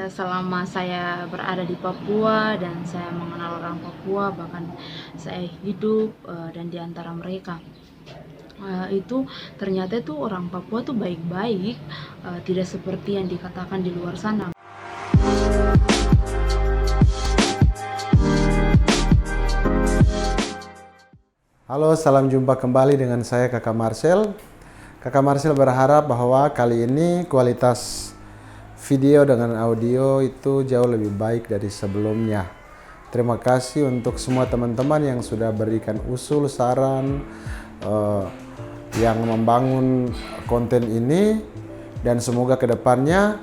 Selama saya berada di Papua dan saya mengenal orang Papua, bahkan saya hidup dan di antara mereka, itu ternyata itu orang Papua tuh baik-baik, tidak seperti yang dikatakan di luar sana. Halo, salam jumpa kembali dengan saya Kakak Marcel. Kakak Marcel berharap bahwa kali ini kualitas video dengan audio itu jauh lebih baik dari sebelumnya. Terima kasih untuk semua teman-teman yang sudah berikan usul, saran, yang membangun konten ini, dan semoga kedepannya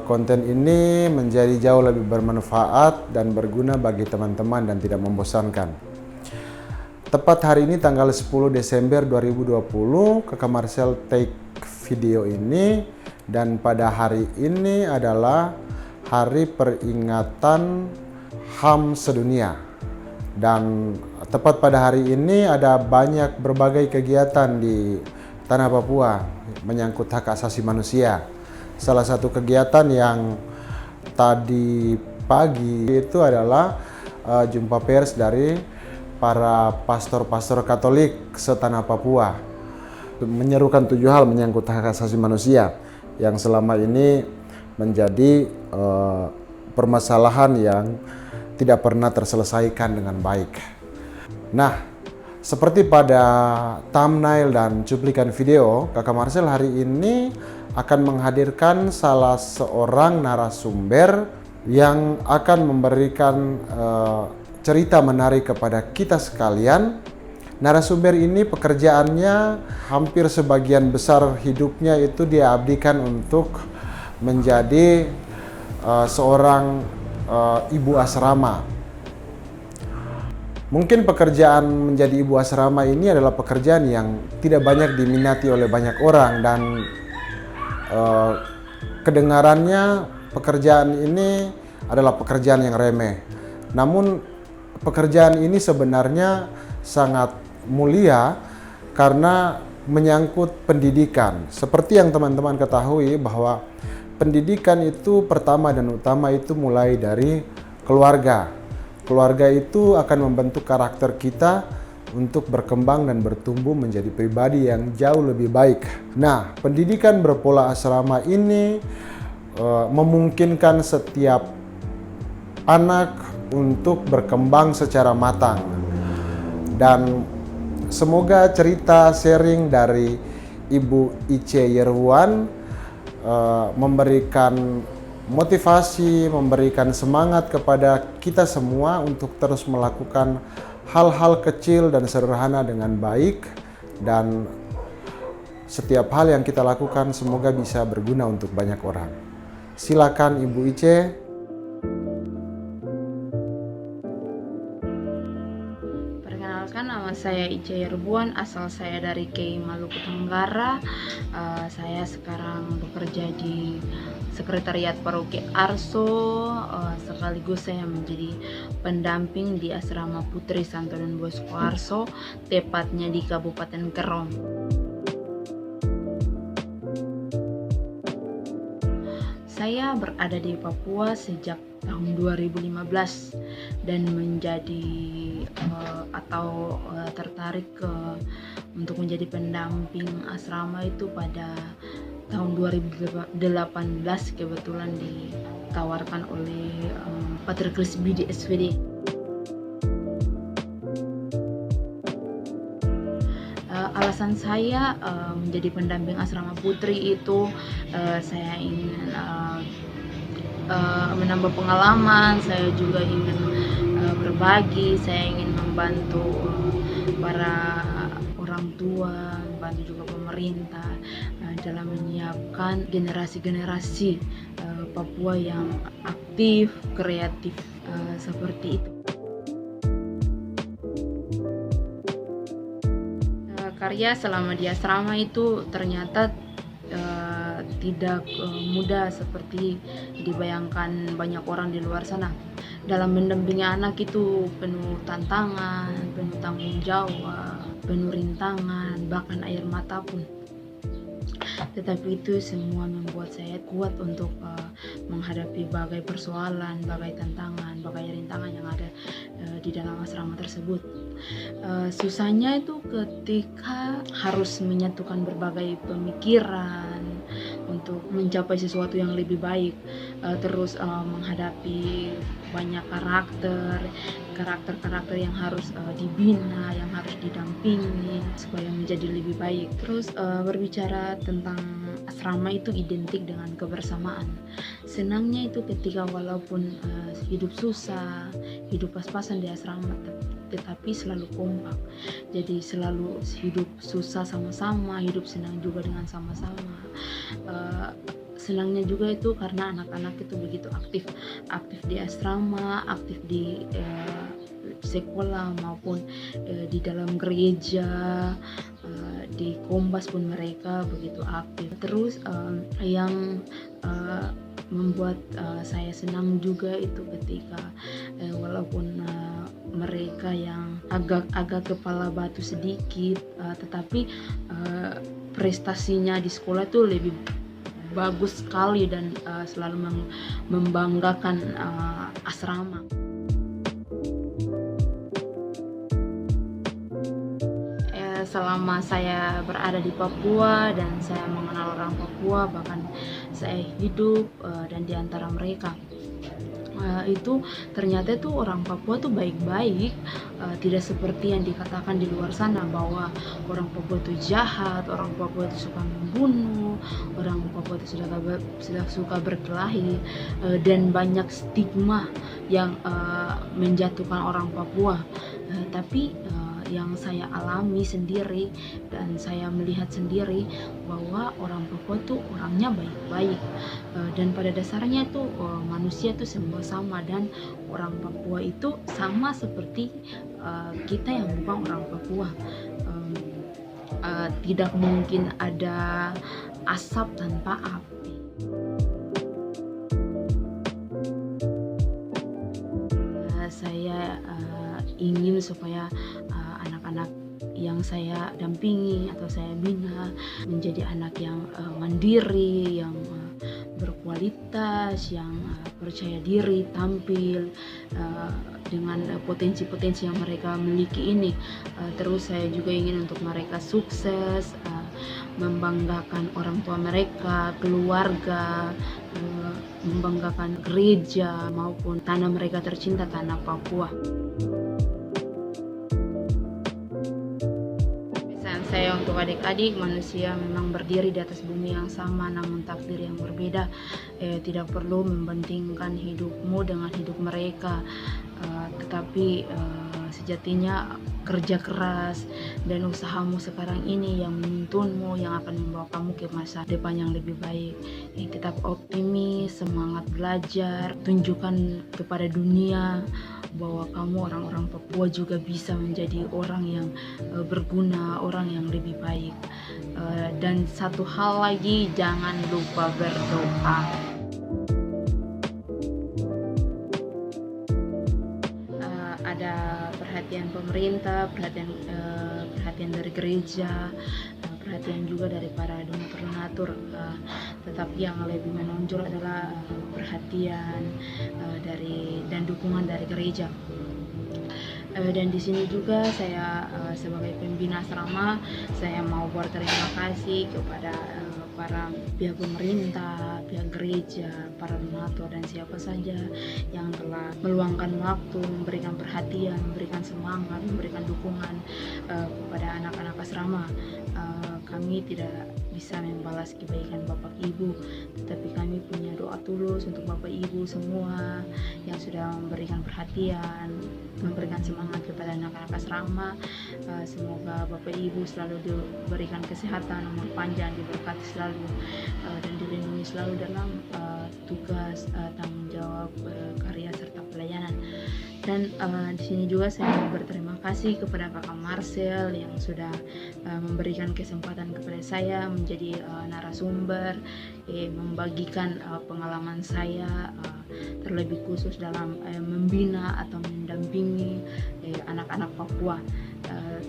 konten ini menjadi jauh lebih bermanfaat dan berguna bagi teman-teman dan tidak membosankan. Tepat hari ini tanggal 10 Desember 2020, Kakak Marcel take video ini, dan pada hari ini adalah hari peringatan HAM sedunia. Dan tepat pada hari ini ada berbagai kegiatan di tanah Papua menyangkut hak asasi manusia. Salah satu kegiatan yang tadi pagi itu adalah jumpa pers dari para pastor-pastor Katolik setanah Papua, menyerukan 7 hal menyangkut hak asasi manusia yang selama ini menjadi permasalahan yang tidak pernah terselesaikan dengan baik. Nah, seperti pada thumbnail dan cuplikan video, Kakak Marcel hari ini akan menghadirkan salah seorang narasumber yang akan memberikan cerita menarik kepada kita sekalian. Narasumber ini pekerjaannya hampir sebagian besar hidupnya itu dia abdikan untuk menjadi seorang ibu asrama. Mungkin pekerjaan menjadi ibu asrama ini adalah pekerjaan yang tidak banyak diminati oleh banyak orang, dan kedengarannya pekerjaan ini adalah pekerjaan yang remeh. Namun pekerjaan ini sebenarnya sangat mulia karena menyangkut pendidikan. Seperti yang teman-teman ketahui bahwa pendidikan itu pertama dan utama itu mulai dari keluarga. Keluarga itu akan membentuk karakter kita untuk berkembang dan bertumbuh menjadi pribadi yang jauh lebih baik. Nah, pendidikan berpola asrama ini memungkinkan setiap anak untuk berkembang secara matang. Dan semoga cerita sharing dari Ibu Ice Yerwan memberikan motivasi, memberikan semangat kepada kita semua untuk terus melakukan hal-hal kecil dan sederhana dengan baik, dan setiap hal yang kita lakukan semoga bisa berguna untuk banyak orang. Silakan Ibu Ice. Nama saya Ice Yerwan, asal saya dari Kei, Maluku Tenggara. Saya sekarang bekerja di Sekretariat Paroki Arso, sekaligus saya menjadi pendamping di Asrama Putri Santo Don Bosco Arso, tepatnya di Kabupaten Kerom. Saya berada di Papua sejak tahun 2015 dan menjadi tertarik untuk menjadi pendamping asrama itu pada tahun 2018, kebetulan ditawarkan oleh Pater Kris Bidi SVD. Alasan saya menjadi pendamping asrama putri itu saya ingin menambah pengalaman, saya juga ingin berbagi, saya ingin membantu para orang tua, membantu juga pemerintah dalam menyiapkan generasi-generasi Papua yang aktif, kreatif, seperti itu. Karya selama di asrama itu ternyata tidak mudah seperti dibayangkan banyak orang di luar sana. Dalam mendampingi anak itu penuh tantangan, penuh tanggung jawab, penuh rintangan, bahkan air mata pun. Tetapi itu semua membuat saya kuat untuk menghadapi bagai persoalan, bagai tantangan, bagai rintangan yang ada di dalam asrama tersebut. Susahnya itu ketika harus menyatukan berbagai pemikiran untuk mencapai sesuatu yang lebih baik, terus menghadapi banyak karakter yang harus dibina, yang harus didampingi supaya menjadi lebih baik. Terus berbicara tentang asrama itu identik dengan kebersamaan. Senangnya itu ketika walaupun hidup susah, hidup pas-pasan di asrama, tetapi selalu kompak. Jadi selalu hidup susah sama-sama, hidup senang juga dengan sama-sama. Senangnya juga itu karena anak-anak itu begitu aktif di asrama, aktif di sekolah maupun di dalam gereja, di Kombas pun mereka begitu aktif. Terus yang membuat saya senang juga itu ketika walaupun mereka yang agak kepala batu sedikit, tetapi prestasinya di sekolah itu lebih bagus sekali dan selalu membanggakan asrama. Selama saya berada di Papua dan saya mengenal orang Papua, bahkan saya hidup dan di antara mereka, itu ternyata itu orang Papua tuh baik-baik, tidak seperti yang dikatakan di luar sana bahwa orang Papua itu jahat, orang Papua itu suka membunuh, orang Papua itu sudah suka berkelahi, dan banyak stigma yang menjatuhkan orang Papua. Tapi yang saya alami sendiri dan saya melihat sendiri bahwa orang Papua tuh orangnya baik-baik, dan pada dasarnya tuh manusia tuh semua sama, dan orang Papua itu sama seperti kita yang bukan orang Papua. Tidak mungkin ada asap tanpa api. Saya ingin supaya anak-anak yang saya dampingi atau saya bina menjadi anak yang mandiri, yang berkualitas, yang percaya diri, tampil dengan potensi-potensi yang mereka miliki ini. Terus saya juga ingin untuk mereka sukses, membanggakan orang tua mereka, keluarga, membanggakan gereja maupun tanah mereka tercinta, tanah Papua. Saya untuk adik-adik, manusia memang berdiri di atas bumi yang sama, namun takdir yang berbeda. Tidak perlu membandingkan hidupmu dengan hidup mereka, tetapi sejatinya kerja keras dan usahamu sekarang ini yang menuntunmu, yang akan membawa kamu ke masa depan yang lebih baik. Tetap optimis, semangat belajar, tunjukkan kepada dunia bahwa kamu orang-orang Papua juga bisa menjadi orang yang berguna, orang yang lebih baik. Dan satu hal lagi, jangan lupa berdoa. Ada perhatian pemerintah, perhatian dari gereja, perhatian juga dari para donatur, tetapi yang lebih menonjol adalah perhatian dan dukungan dari gereja. Dan di sini juga saya sebagai pembina asrama, saya mau berterima kasih kepada para pihak pemerintah, pihak gereja, para donatur dan siapa saja yang telah meluangkan waktu, memberikan perhatian, memberikan semangat, memberikan dukungan kepada anak-anak asrama. Kami tidak bisa membalas kebaikan Bapak Ibu, tetapi kami punya doa tulus untuk Bapak Ibu semua yang sudah memberikan perhatian, memberikan semangat kepada anak-anak asrama. Semoga Bapak Ibu selalu diberikan kesehatan, umur panjang, diberkati selalu dan dilindungi selalu dalam tugas, tanggung jawab, karya serta pelayanan. Dan di sini juga saya mau berterima kasih kepada Kakak Marcel yang sudah memberikan kesempatan kepada saya menjadi narasumber, membagikan pengalaman saya, terlebih khusus dalam membina atau mendampingi anak-anak Papua.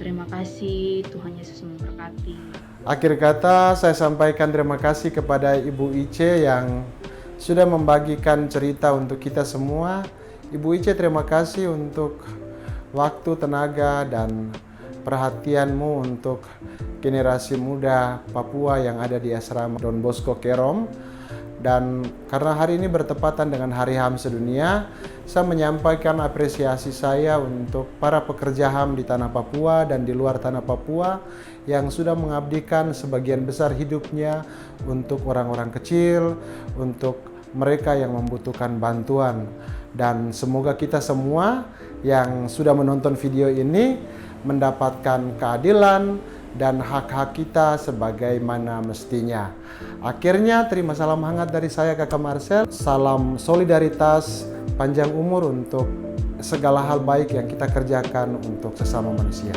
Terima kasih, Tuhan Yesus memberkati. Akhir kata saya sampaikan terima kasih kepada Ibu Ice yang sudah membagikan cerita untuk kita semua. Ibu Ice, terima kasih untuk waktu, tenaga, dan perhatianmu untuk generasi muda Papua yang ada di asrama Don Bosco Kerom. Dan karena hari ini bertepatan dengan Hari HAM Sedunia, saya menyampaikan apresiasi saya untuk para pekerja HAM di tanah Papua dan di luar tanah Papua yang sudah mengabdikan sebagian besar hidupnya untuk orang-orang kecil, untuk mereka yang membutuhkan bantuan. Dan semoga kita semua yang sudah menonton video ini mendapatkan keadilan dan hak-hak kita sebagaimana mestinya. Akhirnya, terima salam hangat dari saya, Kakak Marcel. Salam solidaritas, panjang umur untuk segala hal baik yang kita kerjakan untuk sesama manusia.